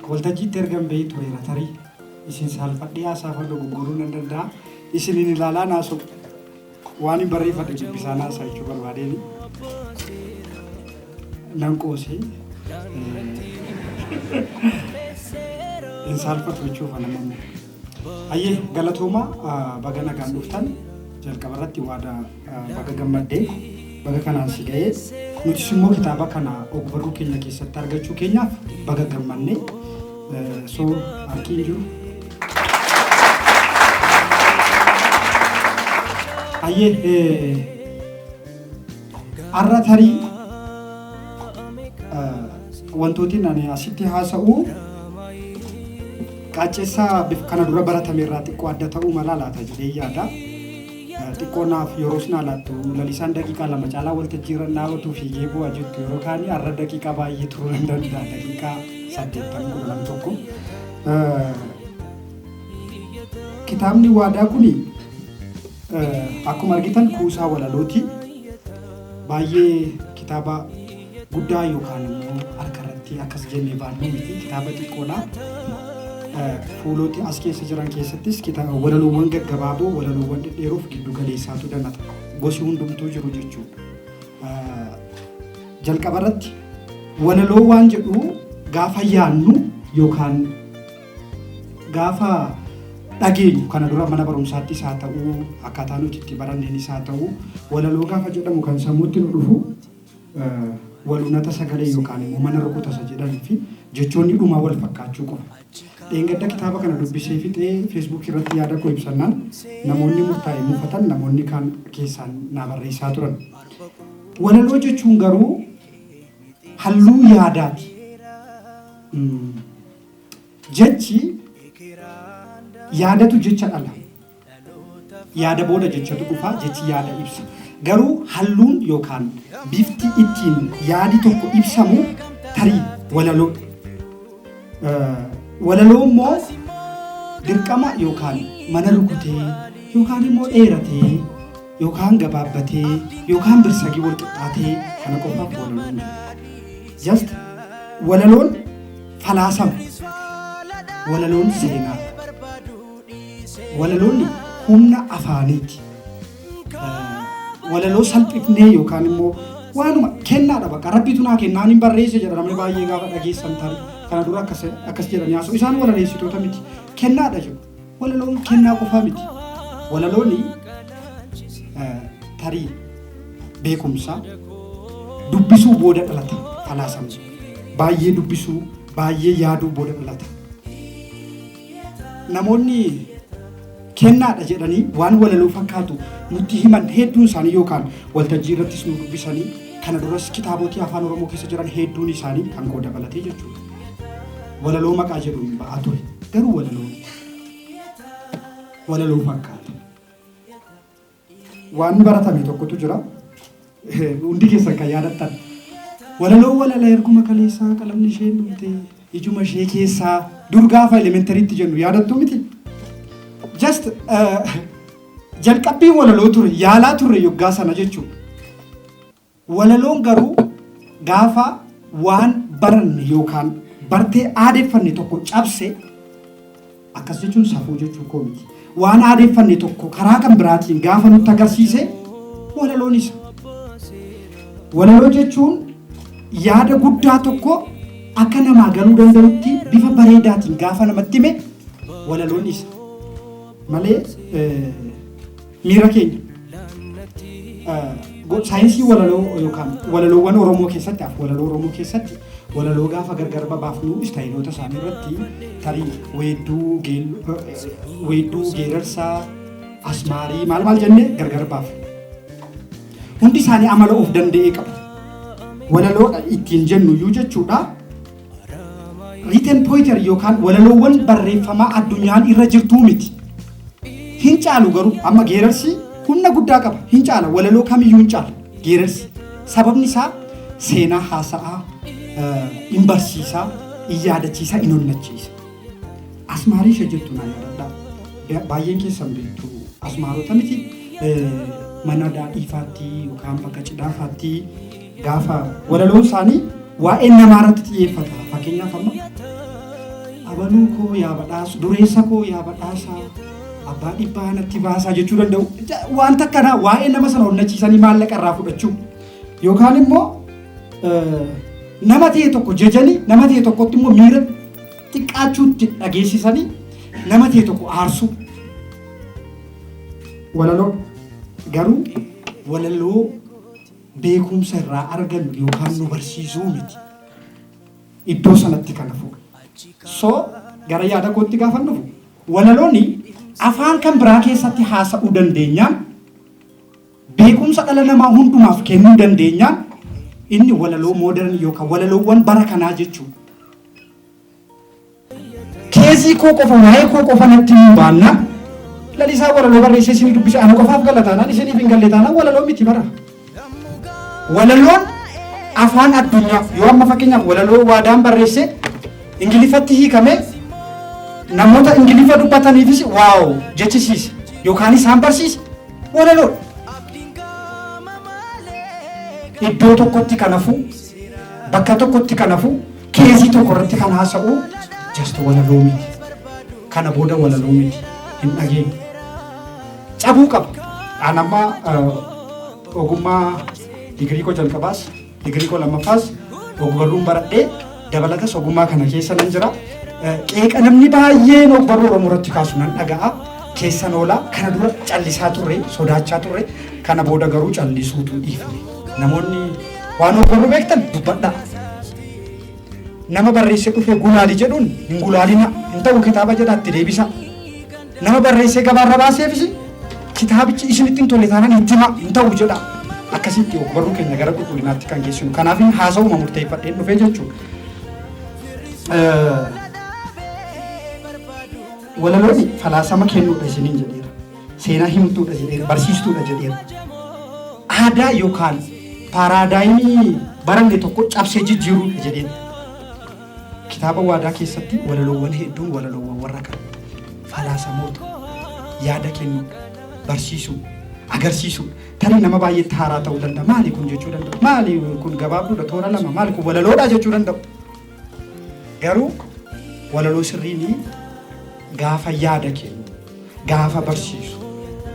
waltajjiitti ergan bahee tureera tarii isin saalfadhee haasaa fadhu gurguruu nan danda'a. Isinin ilaalaa naasu waan hin barreeffadhe dubbisaa naasaa jechuu barbaadeeni. Nan qoosee hin saalfatu jechuuf anamammoo. Ayyee galatooma baga nagaan dhuftan jalqaba irratti waada baga gammaddee baga kanaan si ga'ee nutis immoo kitaaba kana ogbarruu keenya keessatti argachuu keenyaaf baga gammannee soo harkiin jiru. Ayyee har'a tarii wantootiin ani asitti haasa'u qaacceessaa bifa kana dura baratame irraa xiqqoo adda ta'uu mala laata jedhee yaada. Xiqqoonaaf yeroo sinaa laattu lalisaan daqiiqaa lama caalaa waltajjii irra dhaabbatuu fi geeboo ajjettu yeroo kaanii har'a daqiiqaa baay'ee turuu hin danda'a daqiiqaa 81 kitaabni waadaa kuni akkuma argitan kuusaa walalooti baay'ee kitaaba guddaa yookaan immoo harka irratti akkas jennee baannu miti kitaaba xiqqoodha. Fuuloti as keessa jiran keessattis kitaaba walaloowwan gaggabaaboo walaloowwan dhedheeroof giddu galeessaatu danata gosi hundumtuu jiru jechuudha. Jalqaba irratti walaloo waan jedhu gaafa yaannu yookaan gaafa dhageenyu kana dura mana barumsaattis haa ta'uu akkaataa nuti itti baranneenis haa ta'uu walaloo gaafa jedhamu kan sammuutti nu dhufu walunata sagalee yookaan immoo mana rukutasa jedhanii fi jechoonni dhumaa wal fakkaachuu qofa. Dheengadda kitaaba kana dubbisee fixee Facebook irratti yaada koo ibsannaan namoonni murtaa'e muufatan namoonni kaan keessaan naa barreessaa turan. Walaloo jechuun garuu halluu yaadaati. Jechi yaadatu jecha dhala. Yaada booda jechatu dhufa jechi yaada ibsa. Garuu halluun yookaan bifti ittiin yaadi tokko ibsamu tarii walaloo. Walaloo immoo dirqama yookaan mana rukutee yookaan immoo dheeratee yookaan gabaabbatee yookaan birsagii wal qixxaatee kana qofaaf walaloon just walaloon falaasama walaloon seenaa walaloon humna afaaniiti walaloo salphifnee yookaan immoo waanuma kennaadha bakka rabbitu naa kennaan hin barreesse jedha namni baay'ee gaafa dhageessan tarii kana dura akkas jedhanii haasa'u isaan walaleessitoota miti kennaadha jedhu walaloon kennaa qofaa miti walaloonni tarii beekumsa dubbisuu booda dhalata falaasamni baay'ee dubbisuu baay'ee yaaduu booda dhalata namoonni kennaadha jedhanii waan walaloo fakkaatu nutti himan hedduun isaanii yookaan waltajjii irrattis nu dubbisanii kana duras kitaabotii afaan oromoo keessa jiran hedduun isaanii kan koo dabalatee jechuudha. Walaloo maqaa jedhuun ba'aa ture garuu walaloo fakkaata. Waan baratame tokkotu jira hundi keessan kan yaadattan walaloo walala erguma kaleessaa qalamni isheen dhumte ijuma ishee keessaa dur gaafa elementariitti jennu yaadattuu miti. Just jalqabbii walaloo ture yaalaa turre yoggaa sana jechuudha. Walaloon garuu gaafa waan baranne yookaan bartee aadeeffanne tokko cabse akkas jechuun safuu jechuu koo miti. Waan aadeeffanne tokko karaa kan biraatiin gaafa nutti agarsiise walaloon isa. Walaloo jechuun yaada guddaa tokko akka namaa galuu danda'utti bifa bareedaatiin gaafa namatti hime walaloon isa. Malee miira keenya saayinsii walaloo yookaan walaloowwan Oromoo keessatti walaloo Oromoo keessatti walaloo gaafa gargar babaafnu istaayiloota isaanii irratti tarii weedduu geerarsaa asmaarii maal jennee gargar baafnu. Hundi isaanii amala of danda'ee qabu. Walaloodha ittiin jennu iyyuu jechuudha. Written poetry yookaan walaloowwan barreeffamaa addunyaan irra jirtuu miti. Hin caalu garuu amma geerarsi humna guddaa qaba hin caala walaloo kamiyyuu hin caala geerarsi sababni isaa seenaa haasa'aa hin barsiisaa hin yaadachiisaa hin onnachiisa. Asmaarii ishee jettu naa yaadadha baay'een keessan beektu asmaarota miti mana daadhiifaatti yookaan bakka cidhaafaatti gaafa walaloon isaanii waa'ee namaa irratti xiyyeeffata fakkeenyaaf amma abaluu koo yaa badhaasa, dureessa koo yaa badhaasa, abbaa dhibbaa natti baasaa jechuu danda'u. Wanta akkanaa waa'ee nama sana onnachiisanii maallaqa irraa fudhachuu yookaan immoo nama ta'e tokko jajanii nama ta'e tokkotti immoo miira xiqqaachuutti dhageessisanii nama ta'e tokko aarsuu. Walaloo garuu walaloo beekumsa irraa argannu yookaan nu barsiisuu miti. Iddoo sanatti kana fuudha. So gara yaada kootti gaafa dhufu walaloonni afaan kan biraa keessatti haasa'uu dandeenyaan beekumsa dhala namaa hundumaaf kennuu dandeenyaan inni walaloo mooderni yookaan walaloowwan bara kanaa jechuudha. Keezii koo qofa waa'ee koo qofa natti hin baanna lalisaa walaloo barreessee isinii dubbise ana qofaaf galataanaan isiniif hin gallataanaan walaloo miti bara. Walaloon afaan addunyaa yoo amma fakkeenyaaf walaloo waadaan barreessee ingilifatti hiikamee namoota ingilifa dubbataniifis waaw jechisiise yookaan isaan barsiise walaloodha. Iddoo tokkotti kanafu bakka tokkotti kanafu keezii tokko irratti kan haasa'u just walaloo miti. Kana booda walaloo miti hin dhageenye. Cabuu qaba. An amma ogummaa digirii koo jalqabaas digirii koo lammaffaas ogbarruun baradhee dabalatas ogummaa kana keessa nan jira. Qeeqa namni baay'een ogbarruu Oromoo irratti kaasu nan dhaga'a. Keessan oolaa kana dura callisaa turre sodaachaa turre kana booda garuu callisuutu dhiifne. Namoonni waan ogbarruu beektan dubbadhaa. Nama barreessee dhufee gulaali jedhuun hin gulaalina hin ta'u kitaaba jedhaatti deebisa. Nama barreessee gabaarra baaseefis kitaabichi isinitti hin tolle taanaan hin tima hin ta'u jedha. Akkasitti ogbarruu keenya gara qulqullinaatti kan geessinu. Kanaaf haasa'uma murteeffadheen dhufee jechuudha. Walaloonni falaasama kennuudha isiniin jedheera. Seenaa himtuudha jedheera. Barsiistuudha jedheera. Aadaa yookaan paaraadaayimii baranne tokko cabsee jijjiiruudha jedheera. Kitaaba waadaa keessatti walaloowwan hedduun walaloowwan warra kan falaasamoota yaada kennuu, barsiisuu, agarsiisuu. Tarii nama baay'eetti haaraa ta'uu danda'a. Maali kun jechuu danda'u? Maali kun gabaabduudha toora lama? Maali kun walaloodha jechuu danda'u? Garuu walaloo sirriin gaafa yaada kennu, gaafa barsiisu,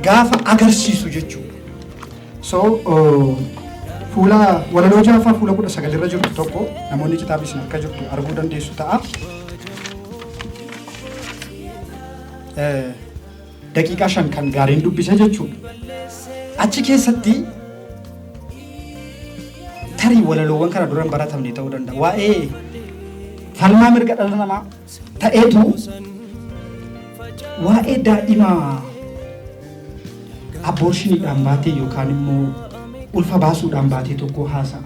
gaafa agarsiisu jechuudha. So fuula walaloo jaaffaa fuula 19 irra jirtu tokko namoonni kitaaba isin akka jirtu arguu dandeessu ta'a. Daqiiqaa 5 kan gaariin dubbise jechuudha. Achi keessatti tarii walaloowwan kana duran baratamne ta'uu danda'a. Waa'ee falmaa mirga dhala namaa ta'eetu waa'ee daa'imaa aborshiniidhaan baatee yookaan immoo ulfa baasuudhaan baatee tokko haasa'a.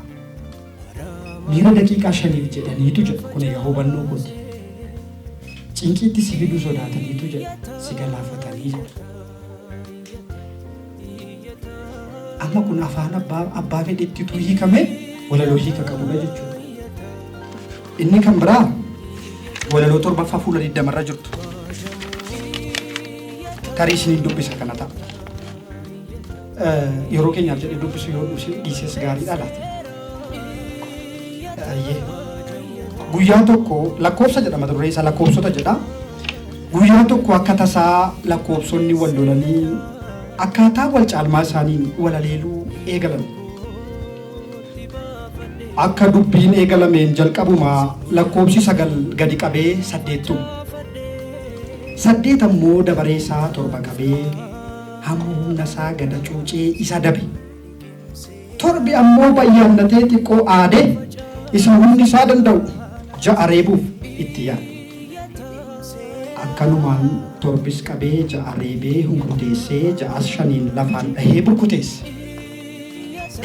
Miira daqiiqaa 5 jedhaniitu jedha. Kun egaa hubannoo kooti. Cinqiitti si fiduu sodaataniitu jedha. Si galaafatanii jedha. Amma kun afaan abbaa fedhettiitu hiikame walaloo hiika qabudha jechuudha. Inni kan biraa walaloo 7ffaa fuula 20 irra jirtu. Tarii isiniin dubbisa kana ta'a. Yeroo keenyaaf jedhee dubbisu yoo dhiises gaariidha laata. Guyyaa tokko lakkoofsa jedhama mata duree isaa lakkoofsota jedha. Guyyaa tokko akka tasaa lakkoofsonni wal lolanii akkaataa wal caalmaa isaaniin walaleeluu eegalan. Akka dubbiin eegalameen jalqabumaa lakkoofsi 9 gadi qabee 8 8 ammoo dabaree isaa 7 qabee hamma humna isaa gada cuucee isa dabe. 7 ammoo bayyaannatee xiqqoo aadee isa humni isaa danda'u 6 reebuuf itti yaada. Akkanumaan 7 qabee 6 reebee hunkuteessee 6 5 lafaan dhahee burkuteesse.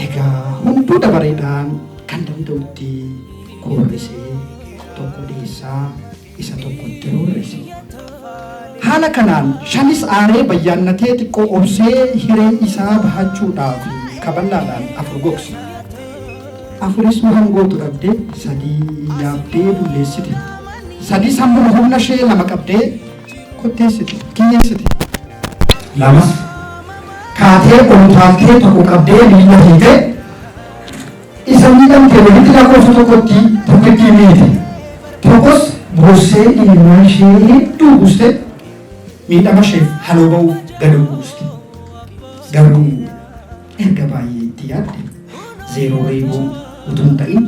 Egaa hunduu dabareedhaan kan danda'utti korrisee tokko dhiisaa isa tokkotti horrise. Haala kanaan 5 aaree bayyaannatee xiqqoo obsee hiree isaa bahachuudhaaf kaballaadhaan 4 gogse. 4 mahangootu dhabdee 3 yaabdee bulleessite. 3 sammuu humna ishee 2 qabdee kotteessite kiyyeessite. 2 kaatee olutaaltee tokko qabdee miila hiitee isa miidhamtee walitti lakkoofsa tokkotti tokkittii miite. Tokkos Boossee ilmaan ishee hedduu guuste miidhama isheef haloo ba'uuf gad buusti. Garuu erga baay'ee itti yaadde zeeroo reeboo utuu hin ta'in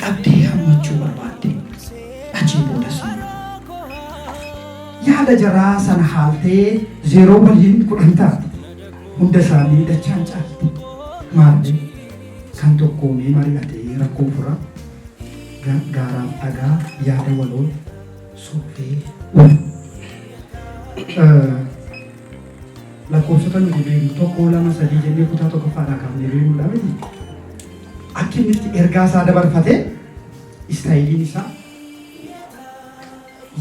qabdee hammachuu barbaadde achii boodas yaada jaraa sana haaltee zeeroo waliin 10 taate hunda isaanii dachaan caalte. Maallee kan tokkoomee mari'atee rakkoo fura gaaraaf dhagaa yaada waloon suuphee uumu. Lakkoofsota nuti beeknu 1 2 3 jennee kutaa tokkoffaadhaa kaafnee beeknudha miti. Akka inni itti ergaa isaa dabarfatee istaayiliin isaa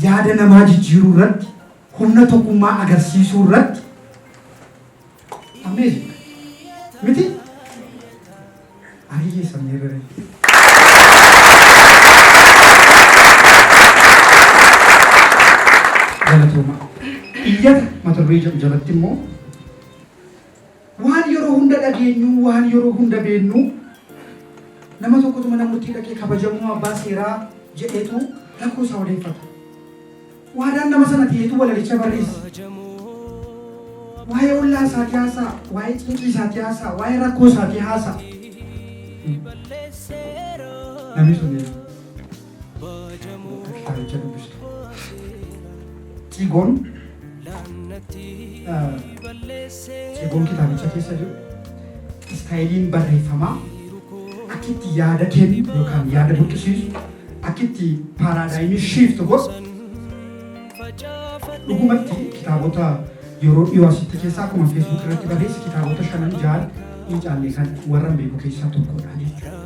yaada namaa jijjiiruu irratti humna tokkummaa agarsiisuu irratti amazing miti. Ariyyee sabni irra galatooma. Iyyata mata duree jalatti immoo waan yeroo hunda dhageenyu waan yeroo hunda beennu nama tokkotu mana murtii dhaqee kabajamuu abbaa seeraa jedheetu rakkoo isaa odeeffata. Waadaan nama sana ta'eetu walalicha barreessa. Waa'ee ollaa isaatii haasaa, waa'ee cinqii isaatii haasaa, waa'ee rakkoo isaatii haasaa. Namni sun kitaabichaa dubbistu. Xigoon kitaabicha keessa jiru istaayiliin barreeffamaa akkitti yaada kennu yookaan yaada buqqisiisu akkitti paaraadaayimii shiiftu godhu dhugumatti kitaabota yeroo dhiyoo asitti keessaa akkuma feesbuuk irratti barreesse kitaabota 5-6 hin caalle kan warra beeku keessaa tokkodha jechuudha.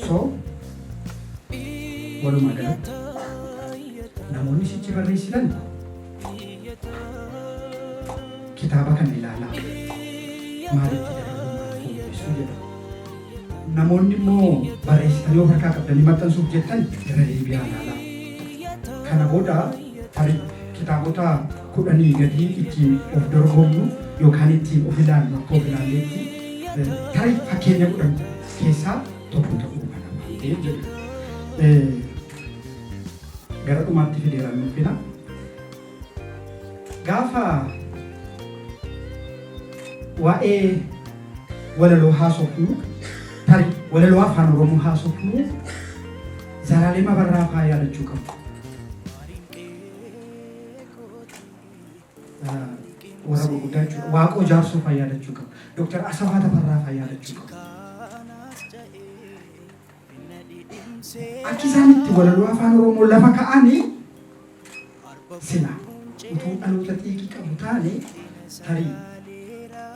So walumaa galatti namoonni sichi barreessitan kitaaba kana ilaalaa maalitti dabaluu jedha. Namoonni immoo barreessitanii of harkaa qabdanii maxxansuuf jettan irra deebi'aa ilaalaa. Kana booda tarii kitaabota 10 gadii ittiin of dorgomnu yookaan ittiin of ilaallu akka of ilaalleetti tarii fakkeenya 10 keessaa tokko ta'uu kana waan ta'eef jedhu. Gara dhumaatti fideeraan nuufina. Gaafa waa'ee walaloo haasofnu tarii walaloo afaan Oromoo haasofnu Zaraalema Barraafaa yaadachuu qabna. Warra gurguddaa jechuudha. Waaqoo Jaarsoo yaadachuu qabna. Dooktar Asafaa Tafarraa yaadachuu qabna. Akka isaanitti walaloo afaan Oromoo lafa ka'anii sila utuu dhaloota xiiqii qabu taane tarii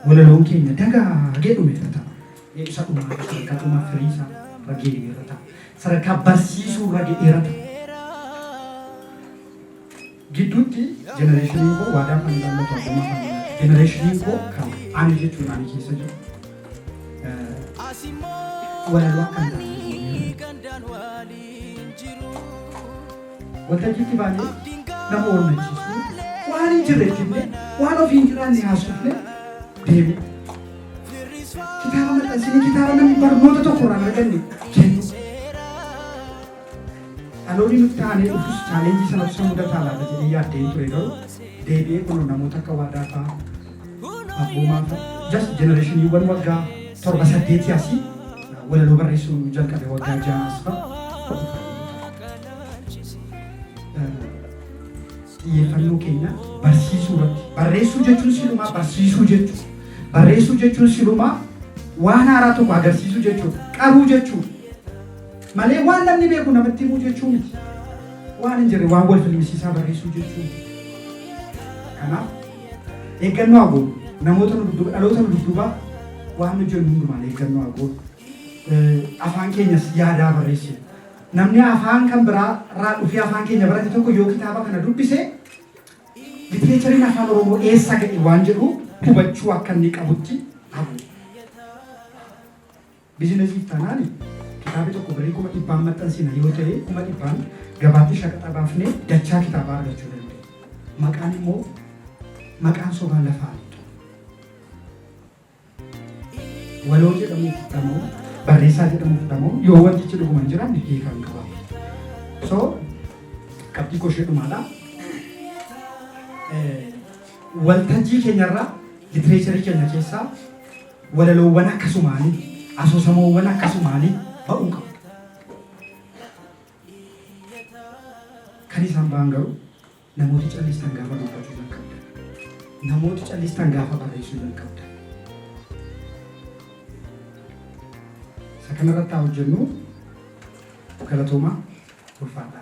walaloon keenya dagaagee dhumeera ta'a. Isa dhumaa sadarkaa dhumaa firiisaa ragee dheeraa ta'a. Sadarkaa barsiisuu ragee dheeraa ta'a. Gidduutti jenereeshiniin koo waadaan kan ilaallatu akkuma kan jenereeshiniin koo kan ani jechuun ani keessa jiru walaloo akka hin waltajjiitti baanee nama oolmachiisuu waan hin jirreettifne waan ofii hin jiraanne haasofne deemu. Kitaaba maxxansine kitaaba namni barnoota tokkorraan arganne kennu. Dhaloonni nuti taanee dhufus chaalenjii sana ibsa mudataa laata jedhee yaaddeen ture garuu deebi'ee kun namoota akka waadaa fa'aa abboomaa fa'aa just jenereeshiniiwwan waggaa 7-8 asii walaloo barreessuu jalqabe waggaa 6 fa'aa. Xiyyeeffannoo keenya barsiisuu irratti. Barreessuu jechuun silumaa barsiisuu jechuudha. Barreessuu jechuun silumaa waan haaraa tokko agarsiisuu jechuudha. Qaruu jechuudha. Malee waan namni beeku namatti himuu jechuu miti. Waan hin jirre waan wal filmisiisaa barreessuu jechuu miti. Kanaaf eeggannoo haa goonu. Namoota nu dudduuba dhaloota nu dudduuba waan nu jennu hundumaan eeggannoo haa goonu. Afaan keenyas yaadaa barreessina. Namni afaan kan biraa irraa dhufee afaan keenya barate tokko yoo kitaaba kana dubbise litereechariin afaan Oromoo eessa ga'e waan jedhu hubachuu akka inni qabutti hafu. Biizinesiif taanaani kitaabni tokko barii 100 maxxansina yoo ta'e 100 gabaatti shaqaxa baafnee dachaa kitaabaa argachuu dandeenya. Maqaan immoo maqaan sobaan lafaa. Waloo jedhamuuf dhamoo barreessaa jedhamu fudhamu yoo wantichi dhuguman jiran hiikan qaba. So qabxii koshee dhumaadha. Waltajjii keenyarraa litireecharii keenya keessaa walaloowwan akkasumaanii asoosamoowwan akkasumaanii ba'uu qabu. Kan isaan ba'an garuu namooti callistan gaafa dubbachuu jalqabda. Namooti callistan gaafa barreessuu jalqabda. Isa kanarratti haa hojjennu galatoomaa ulfaadha.